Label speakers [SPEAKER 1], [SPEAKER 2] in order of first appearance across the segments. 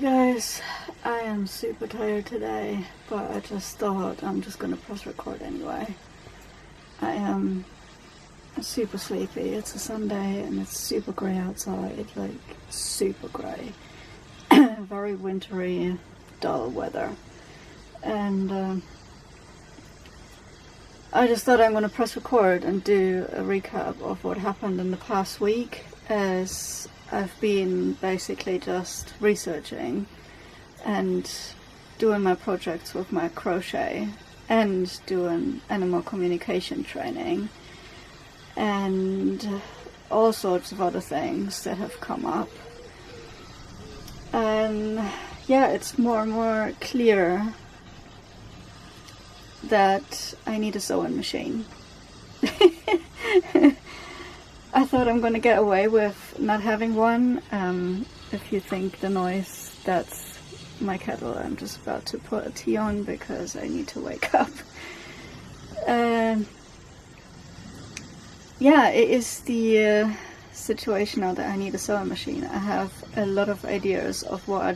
[SPEAKER 1] guys, I am super tired today, but I just thought I'm just gonna press record anyway. I am super sleepy. It's a Sunday and it's super grey outside, like super grey. Very wintry, dull weather. And I just thought I'm gonna press record and do a recap of what happened in the past week, as I've been basically just researching and doing my projects with my crochet and doing animal communication training and all sorts of other things that have come up. And yeah, it's more and more clear that I need a sewing machine. I thought I'm gonna get away with not having one. If you think the noise, that's my kettle. I'm just about to put a tea on because I need to wake up. Yeah, it is the situation now that I need a sewing machine. I have a lot of ideas of what I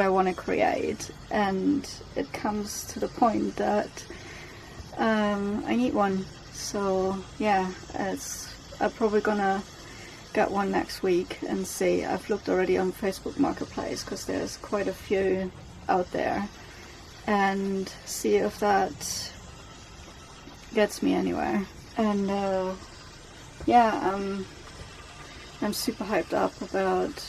[SPEAKER 1] want to create, and it comes to the point that I need one. So yeah, I'm probably gonna get one next week and see. I've looked already on Facebook Marketplace because there's quite a few out there, and see if that gets me anywhere. And yeah, I'm super hyped up about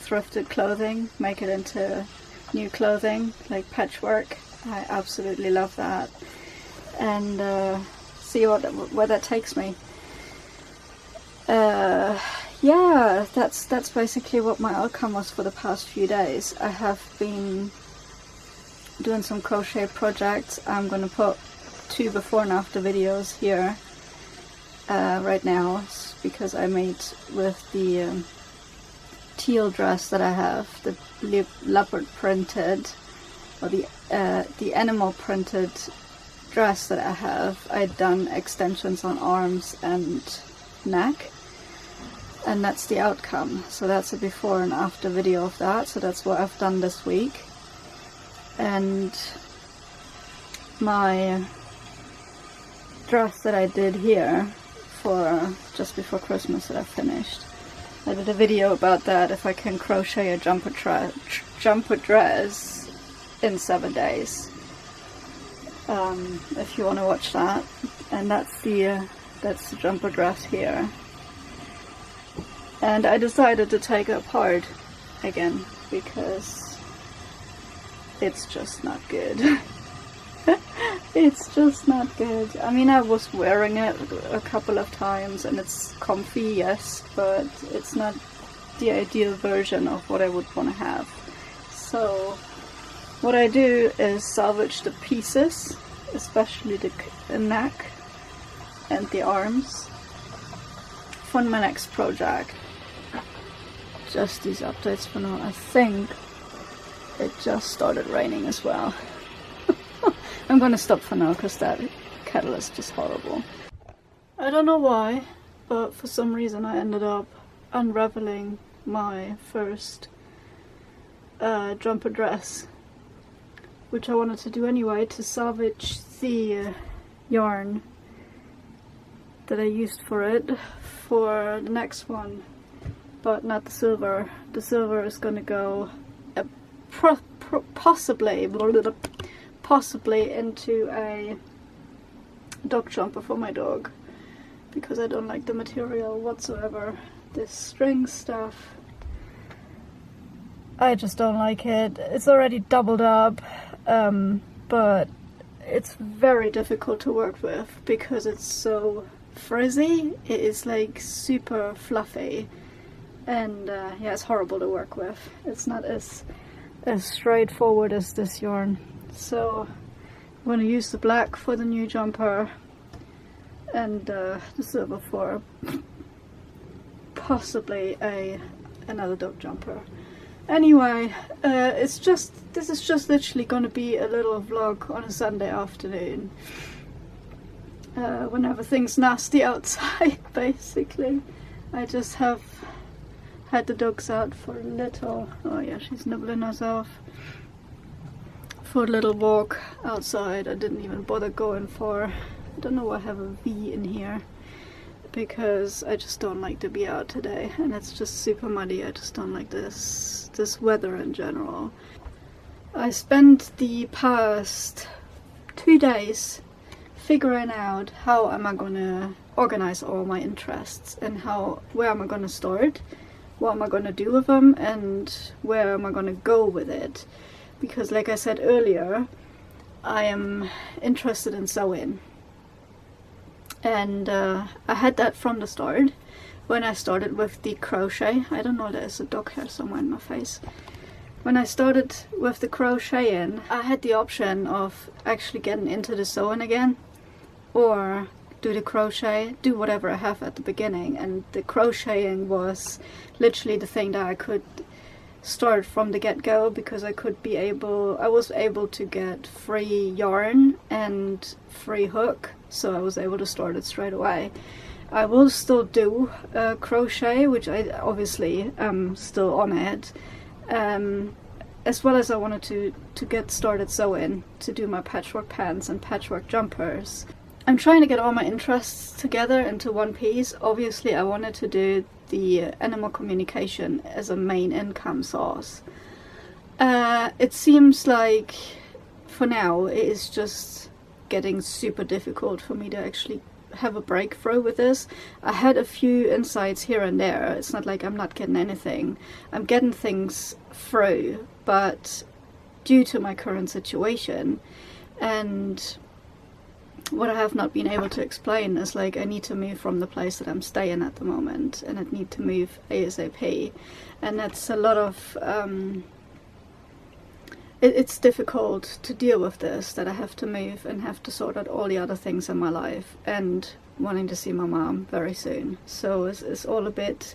[SPEAKER 1] thrifted clothing, make it into new clothing, like patchwork. I absolutely love that, and see where that takes me. Yeah, that's basically what my outcome was for the past few days. I have been doing some crochet projects. I'm gonna put 2 before and after videos here right now, because I made with the teal dress that I have, the leopard printed, or the animal printed dress that I have. I'd done extensions on arms and neck, and that's the outcome. So that's a before and after video of that. So that's what I've done this week. And my dress that I did here for just before Christmas that I finished, I did a video about that, if I can crochet a jumper dress in 7 days. If you want to watch that. And that's the jumper dress here. And I decided to take it apart again because it's just not good. It's just not good. I mean, I was wearing it a couple of times and it's comfy, yes, but it's not the ideal version of what I would want to have. So what I do is salvage the pieces, especially the neck and the arms, for my next project. Just these updates for now. I think it just started raining as well. I'm gonna stop for now because that kettle is just horrible. I don't know why, but for some reason I ended up unraveling my first jumper dress, which I wanted to do anyway to salvage the yarn that I used for it for the next one, but not the silver. The silver is gonna go possibly into a dog jumper for my dog, because I don't like the material whatsoever. This string stuff, I just don't like it. It's already doubled up, but it's very difficult to work with because it's so frizzy. It is like super fluffy, and yeah, it's horrible to work with. It's not as straightforward as this yarn. So I'm going to use the black for the new jumper and the silver for possibly another dog jumper. Anyway, this is just literally going to be a little vlog on a Sunday afternoon, when everything's nasty outside. Basically, I just have had the dogs out for a little, oh yeah, she's nibbling us off, for a little walk outside. I didn't even bother going for, I don't know why I have a V in here, because I just don't like to be out today, and it's just super muddy. I just don't like this weather in general. I spent the past 2 days figuring out how am I gonna organize all my interests, and where am I gonna start, what am I gonna do with them, and where am I gonna go with it. Because like I said earlier, I am interested in sewing, and I had that from the start when I started with the crochet. I don't know, there's a dog hair somewhere in my face. When I started with the crocheting, I had the option of actually getting into the sewing again, or do the crochet, do whatever I have at the beginning. And the crocheting was literally the thing that I could start from the get-go, because I was able to get free yarn and free hook, so I was able to start it straight away. I will still do crochet, which I obviously am still on it, as well as I wanted to get started sewing, to do my patchwork pants and patchwork jumpers. I'm trying to get all my interests together into one piece. Obviously I wanted to do the animal communication as a main income source. It seems like for now it is just getting super difficult for me to actually have a breakthrough with this. I had a few insights here and there. It's not like I'm not getting anything. I'm getting things through, but due to my current situation and what I have not been able to explain is, like, I need to move from the place that I'm staying at the moment, and I need to move ASAP, and that's a lot of it's difficult to deal with this, that I have to move and have to sort out all the other things in my life, and wanting to see my mom very soon. So it's all a bit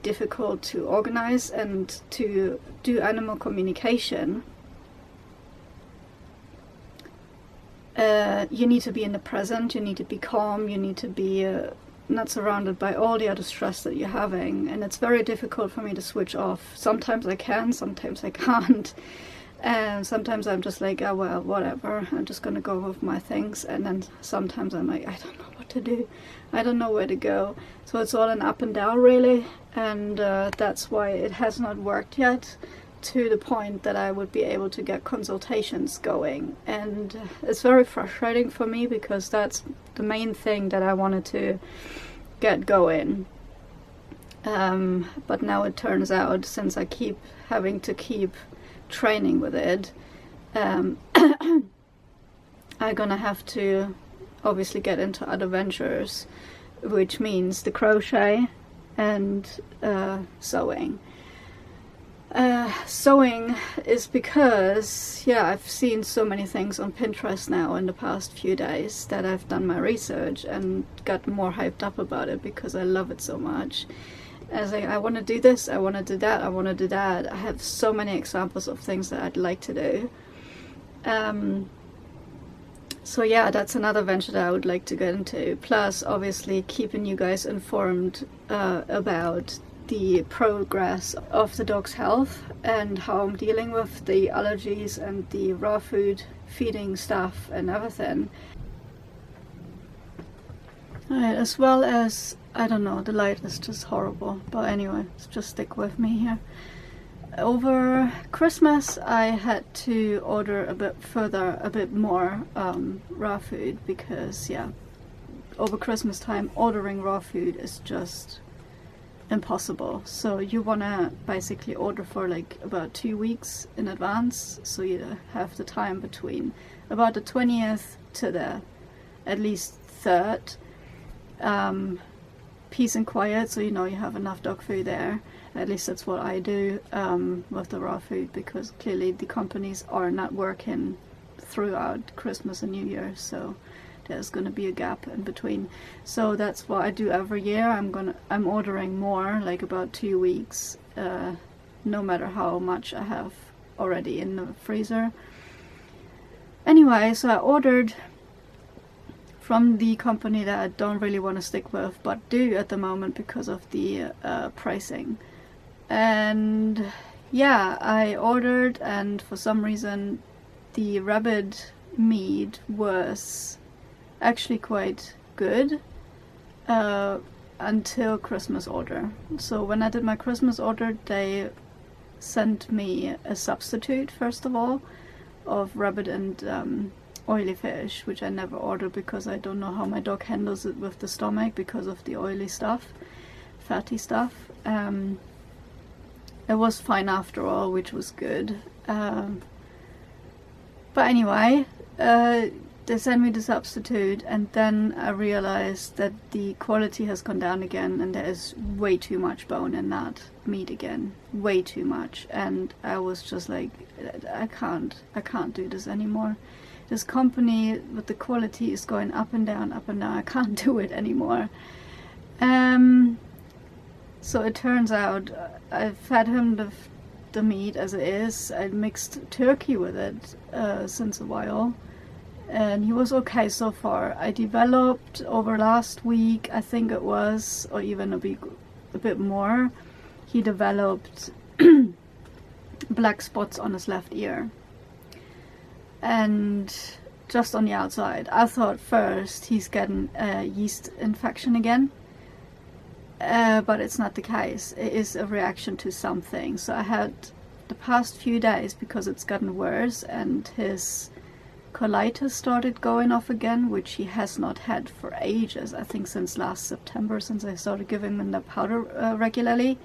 [SPEAKER 1] difficult to organize and to do animal communication. You need to be in the present, you need to be calm, you need to be not surrounded by all the other stress that you're having, and it's very difficult for me to switch off. Sometimes I can, sometimes I can't, and sometimes I'm just like, oh well, whatever, I'm just gonna go with my things, and then sometimes I'm like, I don't know what to do, I don't know where to go. So it's all an up and down really, and that's why it has not worked yet to the point that I would be able to get consultations going, and it's very frustrating for me because that's the main thing that I wanted to get going, but now it turns out, since I keep having to keep training with it, I'm gonna have to obviously get into other ventures, which means the crochet and sewing. Sewing is because, yeah, I've seen so many things on Pinterest now in the past few days that I've done my research and got more hyped up about it because I love it so much. As I want to do this, I want to do that, I want to do that. I have so many examples of things that I'd like to do. So yeah, that's another venture that I would like to get into. Plus, obviously, keeping you guys informed about the progress of the dog's health and how I'm dealing with the allergies and the raw food feeding stuff and everything. Alright, as well as, I don't know, the light is just horrible, but anyway, just stick with me here. Over Christmas I had to order a bit more raw food, because yeah, over Christmas time ordering raw food is just impossible. So you want to basically order for like about 2 weeks in advance, so you have the time between about the 20th to the at least 3rd, peace and quiet, so you know you have enough dog food there. At least that's what I do with the raw food, because clearly the companies are not working throughout Christmas and New Year, so there's going to be a gap in between. So that's what I do every year. I'm ordering more, like about 2 weeks, no matter how much I have already in the freezer. Anyway, so I ordered from the company that I don't really want to stick with, but do at the moment because of the pricing. And yeah, I ordered, and for some reason the rabbit meat was actually quite good until Christmas order. So when I did my Christmas order, they sent me a substitute, first of all, of rabbit and oily fish, which I never ordered because I don't know how my dog handles it with the stomach because of the oily stuff, fatty stuff. It was fine after all, which was good. But anyway, they sent me the substitute, and then I realized that the quality has gone down again, and there is way too much bone in that meat again, way too much. And I was just like, I can't do this anymore. This company with the quality is going up and down, up and down. I can't do it anymore. So it turns out I fed him the meat as it is. I mixed turkey with it since a while, and he was okay so far. I developed over last week, I think it was, or even a bit more, he developed black spots on his left ear, and just on the outside. I thought first he's getting a yeast infection again, but it's not the case. It is a reaction to something. So I had the past few days, because it's gotten worse, and his colitis started going off again, which he has not had for ages. I think since last September, since I started giving him the powder regularly.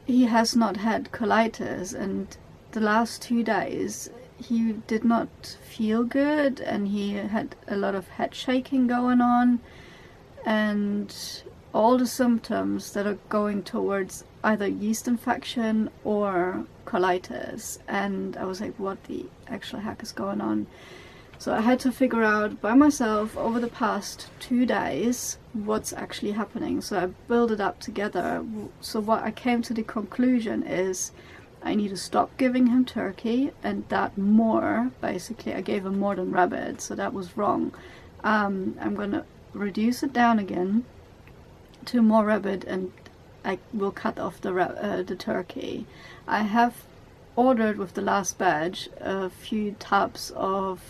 [SPEAKER 1] He has not had colitis, and the last 2 days he did not feel good, and he had a lot of head shaking going on, and all the symptoms that are going towards either yeast infection or colitis. And I was like, what the actual heck is going on? So I had to figure out by myself over the past 2 days what's actually happening. So I built it up together. So what I came to the conclusion is I need to stop giving him turkey, and that more, basically I gave him more than rabbit, so that was wrong. I'm gonna reduce it down again to more rabbit, and I will cut off the turkey. I have ordered with the last batch a few tubs of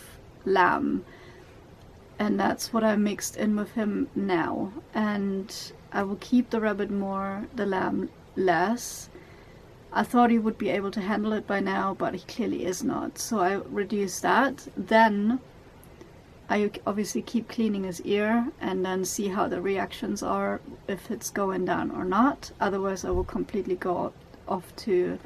[SPEAKER 1] lamb, and that's what I mixed in with him now. And I will keep the rabbit more, the lamb less. I thought he would be able to handle it by now, but he clearly is not. So I reduced that. Then I obviously keep cleaning his ear and then see how the reactions are, if it's going down or not. Otherwise I will completely go off to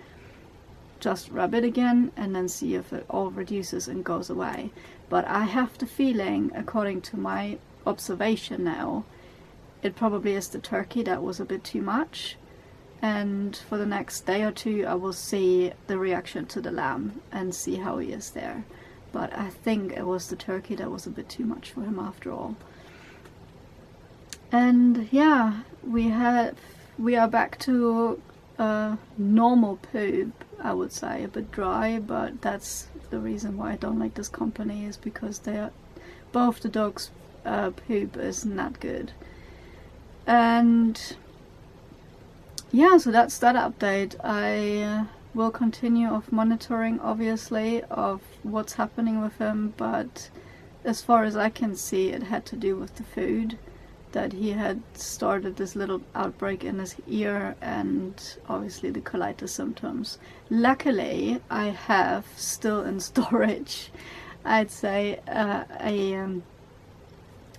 [SPEAKER 1] just rabbit again and then see if it all reduces and goes away. But I have the feeling, according to my observation now, it probably is the turkey that was a bit too much. And for the next day or two I will see the reaction to the lamb and see how he is there. But I think it was the turkey that was a bit too much for him after all. And yeah, we are back to normal poop, I would say. A bit dry, but that's the reason why I don't like this company, is because both the dogs' poop is not good. And yeah, so that's that update. I will continue of monitoring, obviously, of what's happening with him, but as far as I can see, it had to do with the food, that he had started this little outbreak in his ear, and obviously the colitis symptoms. Luckily, I have still in storage, I'd say, a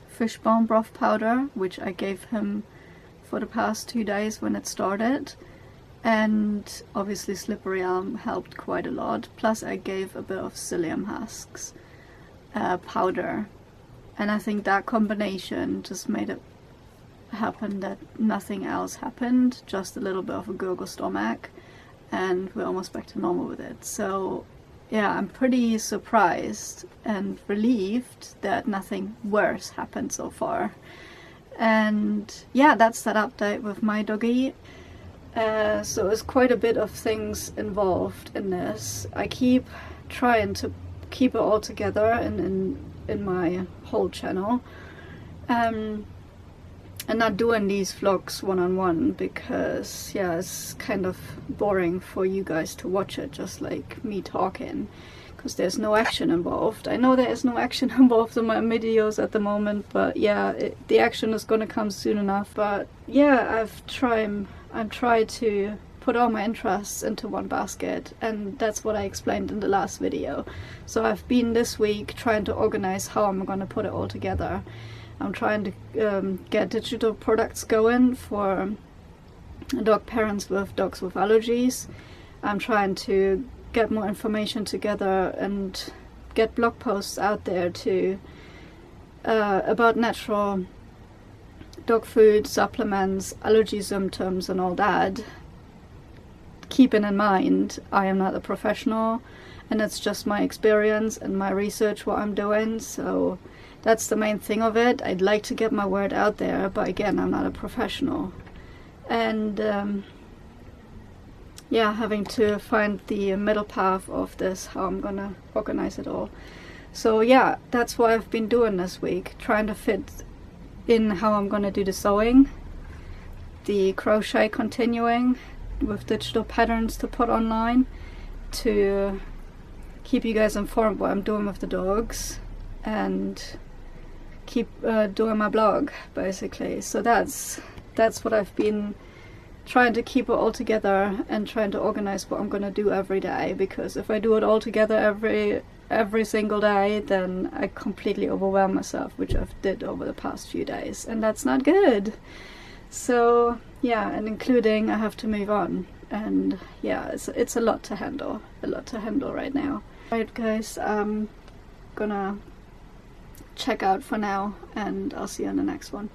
[SPEAKER 1] fish bone broth powder, which I gave him for the past 2 days when it started. And obviously slippery elm helped quite a lot. Plus I gave a bit of psyllium husks powder. And I think that combination just made it happen that nothing else happened. Just a little bit of a gurgle stomach. And we're almost back to normal with it. So yeah, I'm pretty surprised and relieved that nothing worse happened so far. And yeah, that's that update with my doggy. So there's quite a bit of things involved in this. I keep trying to keep it all together in in my whole channel. And not doing these vlogs one-on-one because, yeah, it's kind of boring for you guys to watch it, just like me talking, because there's no action involved. I know there is no action involved in my videos at the moment, but yeah, the action is gonna come soon enough. But yeah, I'm trying to put all my interests into one basket, and that's what I explained in the last video. So I've been this week trying to organize how I'm gonna put it all together. I'm trying to get digital products going for dog parents with dogs with allergies. I'm trying to get more information together and get blog posts out there to about natural dog food, supplements, allergy symptoms and all that. Keeping in mind, I am not a professional, and it's just my experience and my research what I'm doing, so that's the main thing of it. I'd like to get my word out there, but again, I'm not a professional. And yeah, having to find the middle path of this, how I'm gonna organize it all. So yeah, that's what I've been doing this week, trying to fit in how I'm gonna do the sewing, the crochet continuing with digital patterns to put online, to keep you guys informed what I'm doing with the dogs, and keep doing my blog basically. So that's what I've been trying to keep it all together and trying to organize what I'm gonna do every day, because if I do it all together every single day, then I completely overwhelm myself, which I've did over the past few days, and that's not good. So yeah, and including I have to move on, and yeah, it's a lot to handle right now. Alright guys, I'm gonna check out for now, and I'll see you on the next one.